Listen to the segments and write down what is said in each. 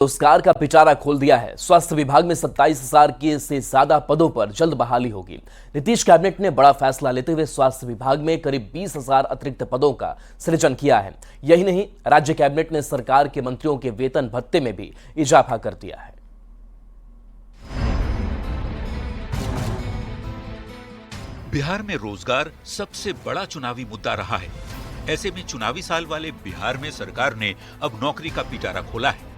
रोजगार का पिटारा खोल दिया है। स्वास्थ्य विभाग में 27,000 के से ज्यादा पदों पर जल्द बहाली होगी। नीतीश कैबिनेट ने बड़ा फैसला लेते हुए स्वास्थ्य विभाग में करीब 20,000 अतिरिक्त पदों का सृजन किया है। यही नहीं, राज्य कैबिनेट ने सरकार के मंत्रियों के वेतन भत्ते में भी इजाफा कर दिया है। बिहार में रोजगार सबसे बड़ा चुनावी मुद्दा रहा है। ऐसे में चुनावी साल वाले बिहार में सरकार ने अब नौकरी का पिटारा खोला है।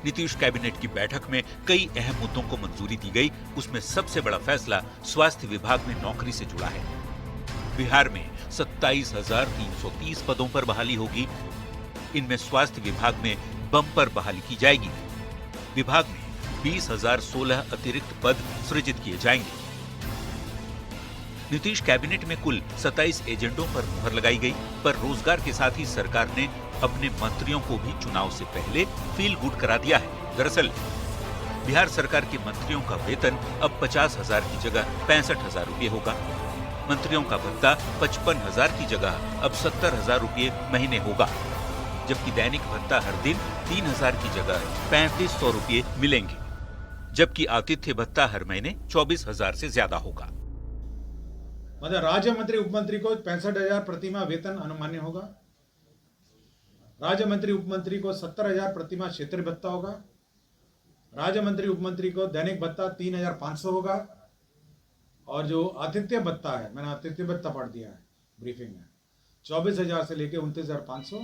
नीतीश कैबिनेट की बैठक में कई अहम मुद्दों को मंजूरी दी गई। उसमें सबसे बड़ा फैसला स्वास्थ्य विभाग में नौकरी से जुड़ा है। बिहार में 27,330 पदों पर बहाली होगी। इनमें स्वास्थ्य विभाग में बम्पर बहाली की जाएगी। विभाग में 20,016 अतिरिक्त पद सृजित किए जाएंगे। नीतीश कैबिनेट में कुल 27 एजेंडों पर मुहर लगाई गई, पर रोजगार के साथ ही सरकार ने अपने मंत्रियों को भी चुनाव से पहले फील गुड करा दिया है। दरअसल बिहार सरकार के मंत्रियों का वेतन अब 50,000 की जगह 65,000 रुपये होगा। मंत्रियों का भत्ता 55,000 की जगह अब 70,000 रुपये महीने होगा, जबकि दैनिक भत्ता हर दिन 3,000 की जगह 3500 रुपये मिलेंगे, जबकि आतिथ्य भत्ता हर महीने 24,000 से ज्यादा होगा। मतलब राज्य मंत्री उपमंत्री को 65,000 प्रतिमाह वेतन अनुमान्य होगा। राज्य मंत्री उपमंत्री को 70,000 प्रतिमाह क्षेत्रीय भत्ता होगा। राज्य मंत्री उपमंत्री को दैनिक भत्ता 3,500 होगा। और जो आतिथ्य भत्ता है, मैंने आतिथ्य भत्ता पढ़ दिया है ब्रीफिंग में, 24,000 से लेकर 29,500,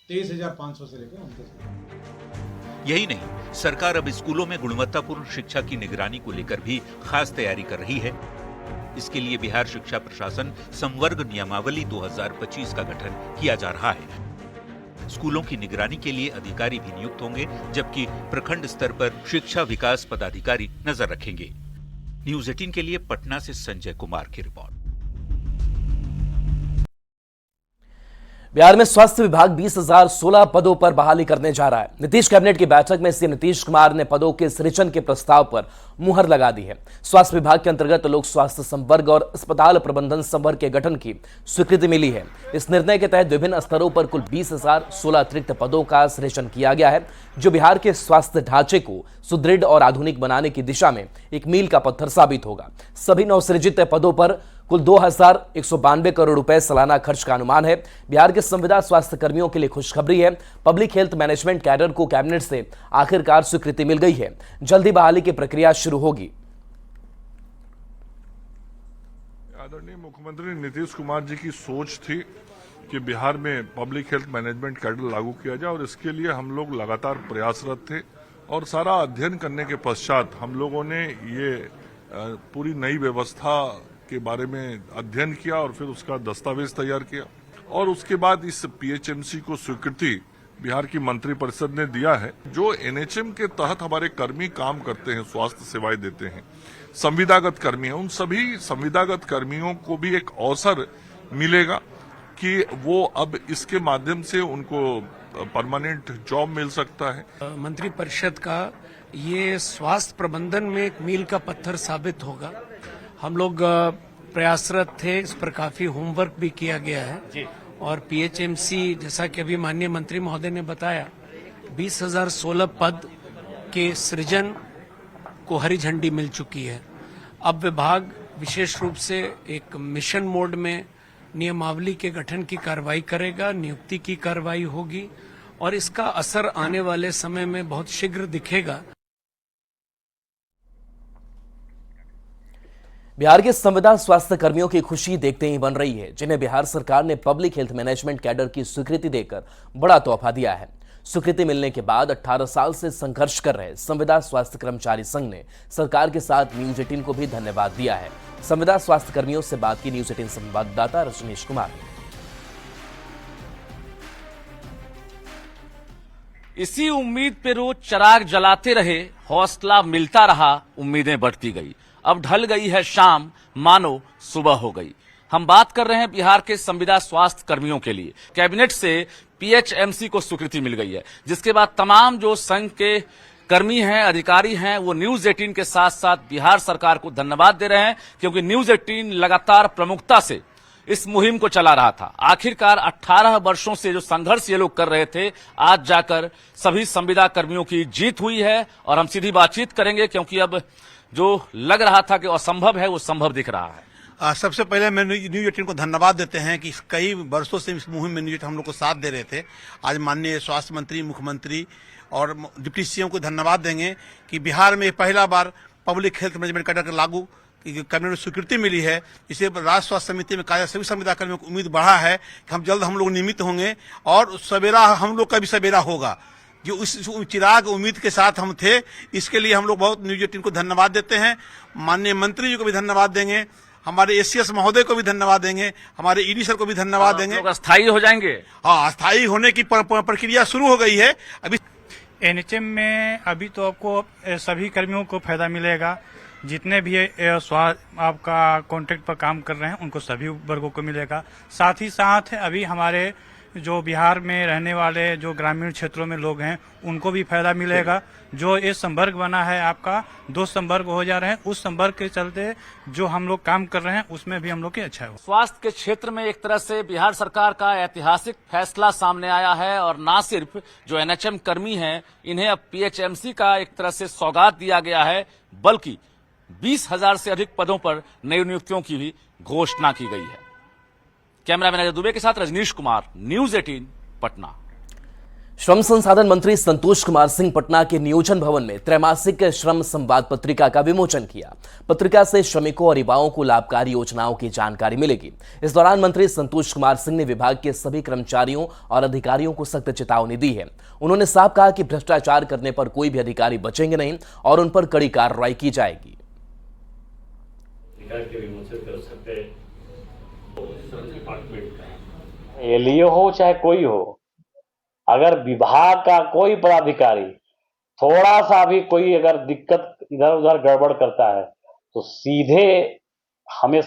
23,500 से लेकर 29,000। यही नहीं, सरकार अब स्कूलों में गुणवत्तापूर्ण शिक्षा की निगरानी को लेकर भी खास तैयारी कर रही है। इसके लिए बिहार शिक्षा प्रशासन संवर्ग नियमावली 2025 का गठन किया जा रहा है। स्कूलों की निगरानी के लिए अधिकारी भी नियुक्त होंगे, जबकि प्रखंड स्तर पर शिक्षा विकास पदाधिकारी नजर रखेंगे। न्यूज़ 18 के लिए पटना से संजय कुमार की रिपोर्ट। बिहार में स्वास्थ्य विभाग 20,016 पदों पर बहाली करने जा रहा है। नीतीश कैबिनेट की बैठक में सीएम नीतीश कुमार ने पदों के सृजन के प्रस्ताव पर मुहर लगा दी है। स्वास्थ्य विभाग के अंतर्गत लोक स्वास्थ्य संवर्ग और अस्पताल प्रबंधन संवर्ग के गठन की स्वीकृति मिली है। इस निर्णय के तहत विभिन्न स्तरों पर कुल 20,016 अतिरिक्त पदों का सृजन किया गया है, जो बिहार के स्वास्थ्य ढांचे को सुदृढ़ और आधुनिक बनाने की दिशा में एक मील का पत्थर साबित होगा। सभी नवसृजित पदों पर कुल 2,192 करोड़ रुपए सालाना खर्च का अनुमान है। बिहार के संविदा स्वास्थ्य कर्मियों के लिए खुशखबरी है। पब्लिक हेल्थ मैनेजमेंट कैडर को कैबिनेट से आखिरकार स्वीकृति मिल गई है। जल्दी बहाली की प्रक्रिया शुरू होगी। आदरणीय मुख्यमंत्री नीतीश कुमार जी की सोच थी कि बिहार में पब्लिक हेल्थ मैनेजमेंट कैडर लागू किया जाए, और इसके लिए हम लोग लगातार प्रयासरत थे। और सारा अध्ययन करने के पश्चात हम लोगों ने ये पूरी नई व्यवस्था के बारे में अध्ययन किया और फिर उसका दस्तावेज तैयार किया, और उसके बाद इस पीएचएमसी को स्वीकृति बिहार की मंत्रिपरिषद ने दिया है। जो एनएचएम के तहत हमारे कर्मी काम करते हैं, स्वास्थ्य सेवाएं देते हैं, संविदागत कर्मी हैं, उन सभी संविदागत कर्मियों को भी एक अवसर मिलेगा कि वो अब इसके माध्यम से उनको परमानेंट जॉब मिल सकता है। मंत्रिपरिषद का ये स्वास्थ्य प्रबंधन में एक मील का पत्थर साबित होगा। हम लोग प्रयासरत थे, इस पर काफी होमवर्क भी किया गया है। और पीएचएमसी, जैसा कि अभी माननीय मंत्री महोदय ने बताया, 20,016 पद के सृजन को हरी झंडी मिल चुकी है। अब विभाग विशेष रूप से एक मिशन मोड में नियमावली के गठन की कार्रवाई करेगा, नियुक्ति की कार्रवाई होगी, और इसका असर आने वाले समय में बहुत शीघ्र दिखेगा। बिहार के संविदा स्वास्थ्य कर्मियों की खुशी देखते ही बन रही है, जिन्हें बिहार सरकार ने पब्लिक हेल्थ मैनेजमेंट कैडर की स्वीकृति देकर बड़ा तोहफा दिया है। स्वीकृति मिलने के बाद 18 साल से संघर्ष कर रहे संविदा स्वास्थ्य कर्मचारी संघ ने सरकार के साथ न्यूज़ 18 को भी धन्यवाद दिया है। संविदा स्वास्थ्य कर्मियों से बात की न्यूज़ 18 संवाददाता रजनीश कुमार ने। इसी उम्मीद पे रोज चिराग जलाते रहे, हौसला मिलता रहा, उम्मीदें बढ़ती गई। अब ढल गई है शाम, मानो सुबह हो गई। हम बात कर रहे हैं बिहार के संविदा स्वास्थ्य कर्मियों के लिए। कैबिनेट से पीएचएमसी को स्वीकृति मिल गई है, जिसके बाद तमाम जो संघ के कर्मी हैं, अधिकारी हैं, वो न्यूज़ 18 के साथ साथ बिहार सरकार को धन्यवाद दे रहे हैं, क्योंकि न्यूज़ 18 लगातार प्रमुखता से इस मुहिम को चला रहा था। आखिरकार 18 वर्षों से जो संघर्ष ये लोग कर रहे थे, आज जाकर सभी संविदा कर्मियों की जीत हुई है। और हम सीधी बातचीत करेंगे, क्योंकि अब जो लग रहा था कि असंभव है, वो संभव दिख रहा है। सबसे पहले मैं न्यूज 18 को धन्यवाद देते हैं कि कई वर्षों से इस मुहिम में न्यूज 18 हम लोग को साथ दे रहे थे। आज माननीय स्वास्थ्य मंत्री, मुख्यमंत्री और डिप्टी सीएम को धन्यवाद देंगे कि बिहार में पहला बार पब्लिक हेल्थ मैनेजमेंट कैडर लागू कैबिनेट में स्वीकृति मिली है। इसे राज्य स्वास्थ्य समिति में कार्यरत सभी संविदा कर्मियों को उम्मीद बढ़ा है कि हम लोग नियमित होंगे और सवेरा हम लोग का भी सवेरा होगा। जो उस चिराग उम्मीद के साथ हम थे, इसके लिए हम लोग बहुत न्यूज 18 को धन्यवाद देते हैं। माननीय मंत्री जी को भी धन्यवाद देंगे, हमारे एसीएस महोदय को भी धन्यवाद देंगे, हमारे ईडी सर को भी धन्यवाद देंगे। अस्थायी हो जाएंगे। हाँ, अस्थायी होने की प्रक्रिया शुरू हो गई है। अभी एनएचएम में अभी तो आपको सभी कर्मियों को फायदा मिलेगा, जितने भी आपका कॉन्ट्रैक्ट पर काम कर रहे हैं उनको सभी वर्गों को मिलेगा। साथ ही साथ अभी हमारे जो बिहार में रहने वाले जो ग्रामीण क्षेत्रों में लोग हैं उनको भी फायदा मिलेगा। जो ये संवर्ग बना है आपका 2 संवर्ग हो जा रहे हैं, उस संवर्ग के चलते जो हम लोग काम कर रहे हैं उसमें भी हम लोग की अच्छा है। स्वास्थ्य के क्षेत्र में एक तरह से बिहार सरकार का ऐतिहासिक फैसला सामने आया है और ना सिर्फ जो एनएचएम कर्मी हैं इन्हें अब पीएचएमसी का एक तरह से सौगात दिया गया है, बल्कि 20,000 से अधिक पदों पर नई नियुक्तियों की भी घोषणा की गई है। कैमरामैन अजय दुबे के साथ रजनीश कुमार, न्यूज 18 पटना। श्रम संसाधन मंत्री संतोष कुमार सिंह पटना के नियोजन भवन में त्रैमासिक श्रम संवाद पत्रिका का विमोचन किया। पत्रिका से श्रमिकों और युवाओं को लाभकारी योजनाओं की जानकारी मिलेगी। इस दौरान मंत्री संतोष कुमार सिंह ने विभाग के सभी कर्मचारियों और अधिकारियों को सख्त चेतावनी दी है। उन्होंने साफ कहा कि भ्रष्टाचार करने पर कोई भी अधिकारी बचेंगे नहीं और उन पर कड़ी कार्रवाई की जाएगी। एलईओ हो चाहे कोई हो, अगर विभाग का कोई पदाधिकारी थोड़ा सा भी कोई अगर दिक्कत इधर उधर गड़बड़ करता है तो सीधे हमें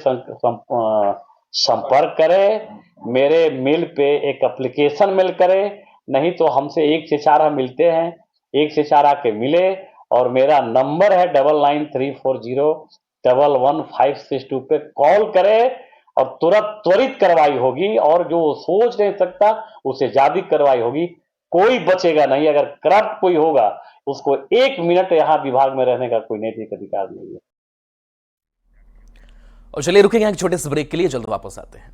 संपर्क करे, मेरे मेल पे एक एप्लीकेशन मेल करे, नहीं तो हमसे 1 से 4 हम मिलते हैं, 1 से 4 आके मिले और मेरा नंबर है 9934011562 पे कॉल करे और त्वरित कार्रवाई होगी और जो सोच नहीं सकता उसे ज्यादा कार्रवाई होगी। कोई बचेगा नहीं। अगर करप्ट कोई होगा उसको 1 मिनट यहां विभाग में रहने का कोई नैतिक अधिकार नहीं है। और चलिए रुकेंगे एक छोटे से ब्रेक के लिए, जल्द वापस आते हैं।